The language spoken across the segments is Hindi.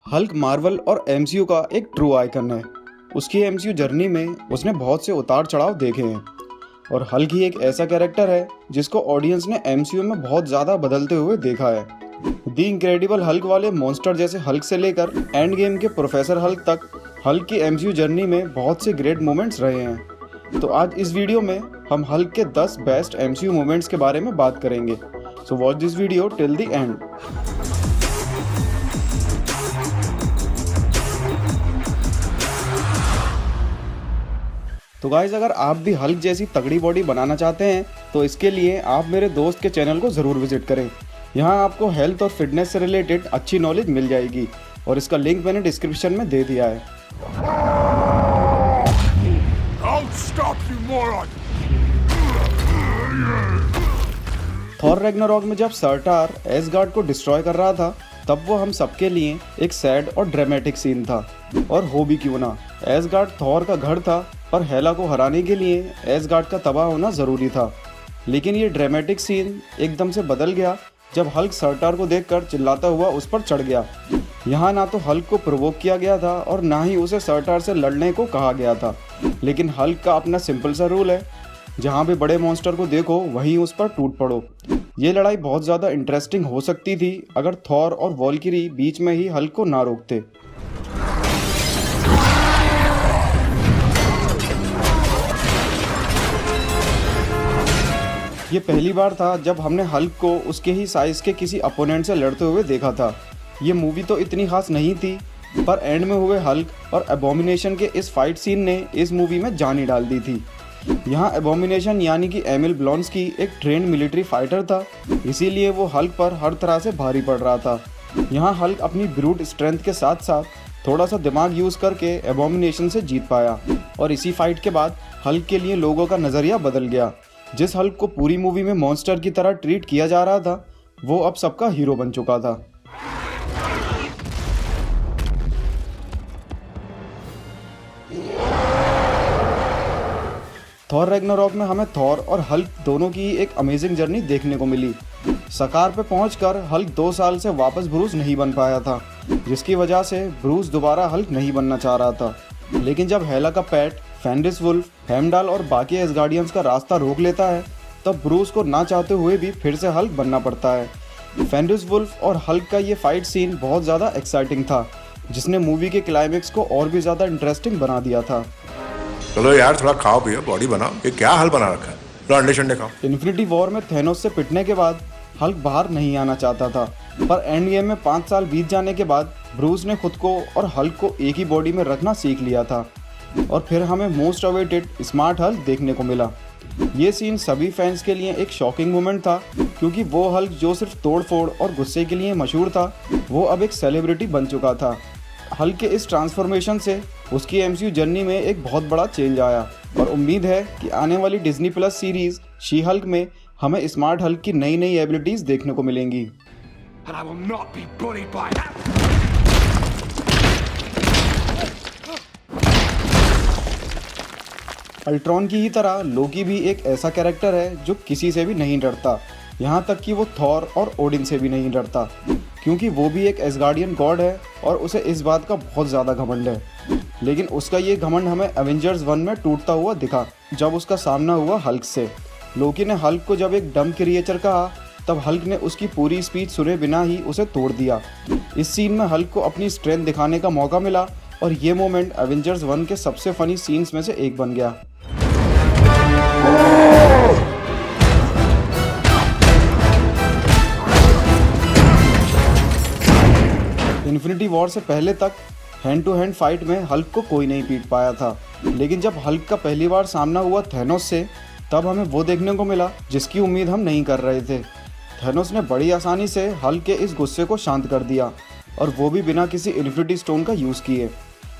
हल्क मार्वल और एमसीयू का एक ट्रू आइकन है। उसकी एमसीयू जर्नी में उसने बहुत से उतार चढ़ाव देखे हैं और हल्क ही एक ऐसा कैरेक्टर है जिसको ऑडियंस ने एमसीयू में बहुत ज़्यादा बदलते हुए देखा है। द इनक्रेडिबल हल्क वाले मॉन्स्टर जैसे हल्क से लेकर एंड गेम के प्रोफेसर हल्क तक हल्क की एमसीयू जर्नी में बहुत से ग्रेट मोमेंट्स रहे हैं। तो आज इस वीडियो में हम हल्क के 10 बेस्ट एमसीयू मोमेंट्स के बारे में बात करेंगे। So watch this video till the end. तो गाइज, अगर आप भी हल्क जैसी तगड़ी बॉडी बनाना चाहते हैं तो इसके लिए आप मेरे दोस्त के चैनल को ज़रूर विजिट करें। यहाँ आपको हेल्थ और फिटनेस से रिलेटेड अच्छी नॉलेज मिल जाएगी और इसका लिंक मैंने डिस्क्रिप्शन में दे दिया है। थॉर रैग्नारॉक में जब सर्टार एसगार्ड को डिस्ट्रॉय कर रहा था तब वो हम सबके लिए एक सैड और ड्रामेटिक सीन था। और हो भी क्यों ना, एसगार्ड थॉर का घर था, पर हेला को हराने के लिए एसगार्ड का तबाह होना ज़रूरी था। लेकिन ये ड्रामेटिक सीन एकदम से बदल गया जब हल्क सर्टार को देखकर चिल्लाता हुआ उस पर चढ़ गया। यहाँ ना तो हल्क को प्रोवोक किया गया था और ना ही उसे सर्टार से लड़ने को कहा गया था। लेकिन हल्क का अपना सिंपल सा रूल है, जहाँ भी बड़े मॉन्स्टर को देखो वहीं उस पर टूट पड़ो। ये लड़ाई बहुत ज़्यादा इंटरेस्टिंग हो सकती थी अगर थॉर और वॉल्किरी बीच में ही हल्क को ना रोकते। ये पहली बार था जब हमने हल्क को उसके ही साइज के किसी अपोनेंट से लड़ते हुए देखा था। ये मूवी तो इतनी खास नहीं थी, पर एंड में हुए हल्क और एबोमिनेशन के इस फाइट सीन ने इस मूवी में जान ही डाल दी थी। यहाँ एबोमिनेशन यानी कि एमिल ब्लॉन्स्की एक ट्रेंड मिलिट्री फाइटर था, इसीलिए वो हल्क पर हर तरह से भारी पड़ रहा था। यहाँ हल्क अपनी ब्रूट स्ट्रेंथ के साथ साथ थोड़ा सा दिमाग यूज़ करके एबोमिनेशन से जीत पाया और इसी फाइट के बाद हल्क के लिए लोगों का नज़रिया बदल गया। जिस हल्क को पूरी मूवी में मॉन्स्टर की तरह ट्रीट किया जा रहा था वो अब सबका हीरो बन चुका था। थॉर रैग्नारॉक में हमें थॉर और हल्क दोनों की एक अमेजिंग जर्नी देखने को मिली। सकार पे पहुंचकर हल्क 2 साल से वापस ब्रूस नहीं बन पाया था, जिसकी वजह से ब्रूस दोबारा हल्क नहीं बनना चाह रहा था। लेकिन जब हेला का पेट फेंरिस वुल्फ, हेमडाल और बाकी एसगार्डियंस का रास्ता रोक लेता है तब ब्रूस को ना चाहते हुए भी फिर से हल्क बनना पड़ता है। फेंरिस वुल्फ और हल्क का ये फाइट सीन बहुत ज़्यादा एक्साइटिंग था, जिसने मूवी के क्लाइमेक्स को और भी ज़्यादा इंटरेस्टिंग बना दिया था। चलो यार, थोड़ा खाओ पियो, बॉडी बनाओ। ये क्या हल बना रखा है? लो अंडे शंडे खाओ। इन्फिनिटी वॉर में थेनोस से पिटने के बाद हल्क बाहर नहीं आना चाहता था, पर एंड गेम में 5 साल बीत जाने के बाद ब्रूस ने खुद को और हल्क को एक ही बॉडी में रखना सीख लिया था और फिर हमें मोस्ट अवेटेड स्मार्ट हल्क देखने को मिला। ये सीन सभी फैंस के लिए एक शॉकिंग मोमेंट था, क्योंकि वो हल्क जो सिर्फ तोड़फोड़ और गुस्से के लिए मशहूर था वो अब एक सेलिब्रिटी बन चुका था। हल्क के इस ट्रांसफॉर्मेशन से उसकी एमसीयू जर्नी में एक बहुत बड़ा चेंज आया और उम्मीद है कि आने वाली Disney plus series she Hulk में हमें स्मार्ट हल्क की नई नई एबिलिटीज देखने को मिलेंगी। अल्ट्रॉन की ही तरह लोकी भी एक ऐसा कैरेक्टर है जो किसी से भी नहीं डरता, यहाँ तक कि वो थॉर और ओडिन से भी नहीं डरता, क्योंकि वो भी एक एसगार्डियन गॉड है और उसे इस बात का बहुत ज़्यादा घमंड है। लेकिन उसका ये घमंड हमें एवेंजर्स 1 में टूटता हुआ दिखा जब उसका सामना हुआ हल्क से। लोकी ने हल्क को जब एक डम क्रिएचर कहा तब हल्क ने उसकी पूरी स्पीच सुने बिना ही उसे तोड़ दिया। इस सीन में हल्क को अपनी स्ट्रेंथ दिखाने का मौका मिला और ये मोमेंट एवेंजर्स 1 के सबसे फनी सीन्स में से एक बन गया। इन्फिनिटी वॉर से पहले तक हैंड टू हैंड फाइट में हल्क को कोई नहीं पीट पाया था, लेकिन जब हल्क का पहली बार सामना हुआ थेनोस से तब हमें वो देखने को मिला जिसकी उम्मीद हम नहीं कर रहे थे। थेनोस ने बड़ी आसानी से हल्क के इस गुस्से को शांत कर दिया और वो भी बिना किसी इन्फिनिटी स्टोन का यूज़ किए।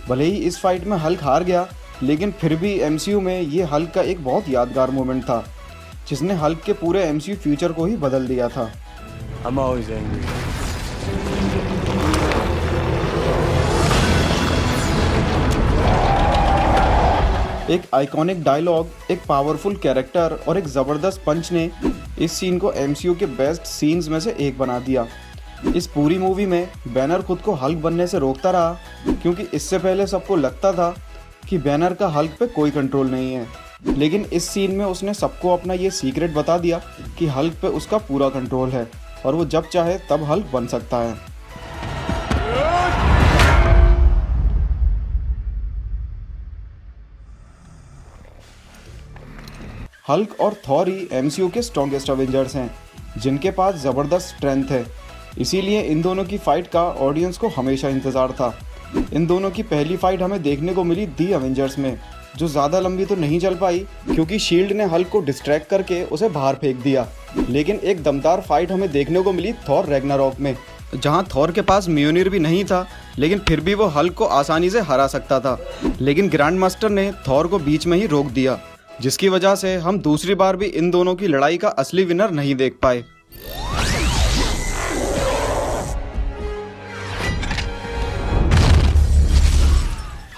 भले ही इस फाइट में हल्क हार गया, लेकिन फिर भी एमसीयू में ये हल्क का एक बहुत यादगार मोमेंट था जिसने हल्क के पूरे एमसीयू फ्यूचर को ही बदल दिया था। एक आइकॉनिक डायलॉग, एक पावरफुल कैरेक्टर और एक ज़बरदस्त पंच ने इस सीन को एमसीयू के बेस्ट सीन्स में से एक बना दिया। इस पूरी मूवी में बैनर खुद को हल्क बनने से रोकता रहा, क्योंकि इससे पहले सबको लगता था कि बैनर का हल्क पे कोई कंट्रोल नहीं है। लेकिन इस सीन में उसने सबको अपना ये सीक्रेट बता दिया कि हल्क पे उसका पूरा कंट्रोल है और वो जब चाहे तब हल्क बन सकता है। हल्क और थॉर ही एमसीयू के स्ट्रॉन्गेस्ट अवेंजर्स हैं, जिनके पास ज़बरदस्त स्ट्रेंथ है। इसीलिए इन दोनों की फाइट का ऑडियंस को हमेशा इंतज़ार था। इन दोनों की पहली फाइट हमें देखने को मिली दी अवेंजर्स में, जो ज़्यादा लंबी तो नहीं चल पाई क्योंकि शील्ड ने हल्क को डिस्ट्रैक्ट करके उसे बाहर फेंक दिया। लेकिन एक दमदार फाइट हमें देखने को मिली थॉर रैग्नारॉक में, जहां थॉर के पास म्योनिर भी नहीं था, लेकिन फिर भी वो हल्क को आसानी से हरा सकता था। लेकिन ग्रैंड मास्टर ने थॉर को बीच में ही रोक दिया, जिसकी वजह से हम दूसरी बार भी इन दोनों की लड़ाई का असली विनर नहीं देख पाए।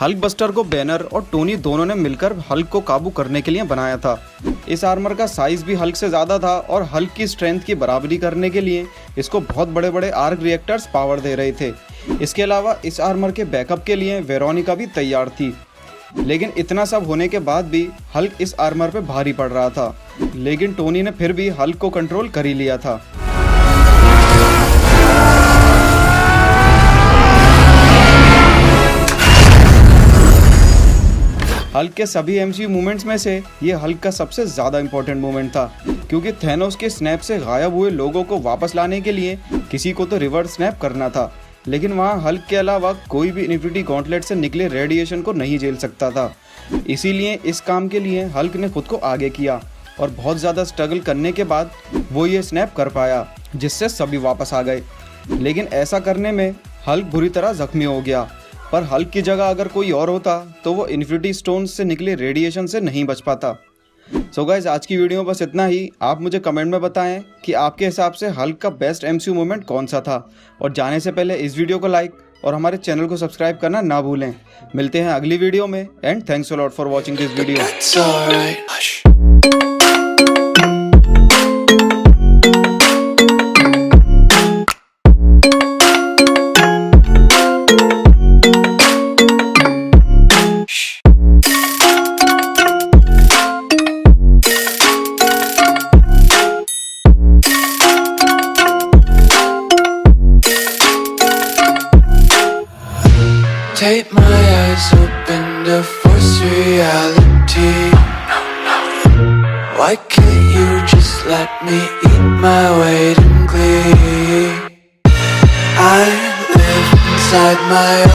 हल्क बस्टर को बैनर और टोनी दोनों ने मिलकर हल्क को काबू करने के लिए बनाया था। इस आर्मर का साइज भी हल्क से ज़्यादा था और हल्क की स्ट्रेंथ की बराबरी करने के लिए इसको बहुत बड़े बड़े आर्क रिएक्टर्स पावर दे रहे थे। इसके अलावा इस आर्मर के बैकअप के लिए वेरोनिका भी तैयार थी। लेकिन इतना सब होने के बाद भी हल्क इस आर्मर पे भारी पड़ रहा था, लेकिन टोनी ने फिर भी हल्क को कंट्रोल कर ही लिया था। हल्क के सभी एमसीयू मूवमेंट्स में से ये हल्क का सबसे ज़्यादा इंपॉर्टेंट मूवमेंट था, क्योंकि थैनोस के स्नैप से गायब हुए लोगों को वापस लाने के लिए किसी को तो रिवर्स स्नैप करना था। लेकिन वहाँ हल्क के अलावा कोई भी इन्फिनिटी गॉन्टलेट से निकले रेडिएशन को नहीं झेल सकता था। इसीलिए इस काम के लिए हल्क ने खुद को आगे किया और बहुत ज़्यादा स्ट्रगल करने के बाद वो ये स्नैप कर पाया, जिससे सभी वापस आ गए। लेकिन ऐसा करने में हल्क बुरी तरह जख्मी हो गया, पर हल्क की जगह अगर कोई और होता तो वो इन्फिनिटी स्टोन्स से निकले रेडिएशन से नहीं बच पाता। सो गाइस, आज की वीडियो में बस इतना ही। आप मुझे कमेंट में बताएं कि आपके हिसाब से हल्क का बेस्ट एमसीयू मोमेंट कौन सा था, और जाने से पहले इस वीडियो को लाइक और हमारे चैनल को सब्सक्राइब करना ना भूलें। मिलते हैं अगली वीडियो में, and thanks a lot for watching this video. Take my eyes open to force reality. Why can't you just let me eat my weight in glee? I live inside my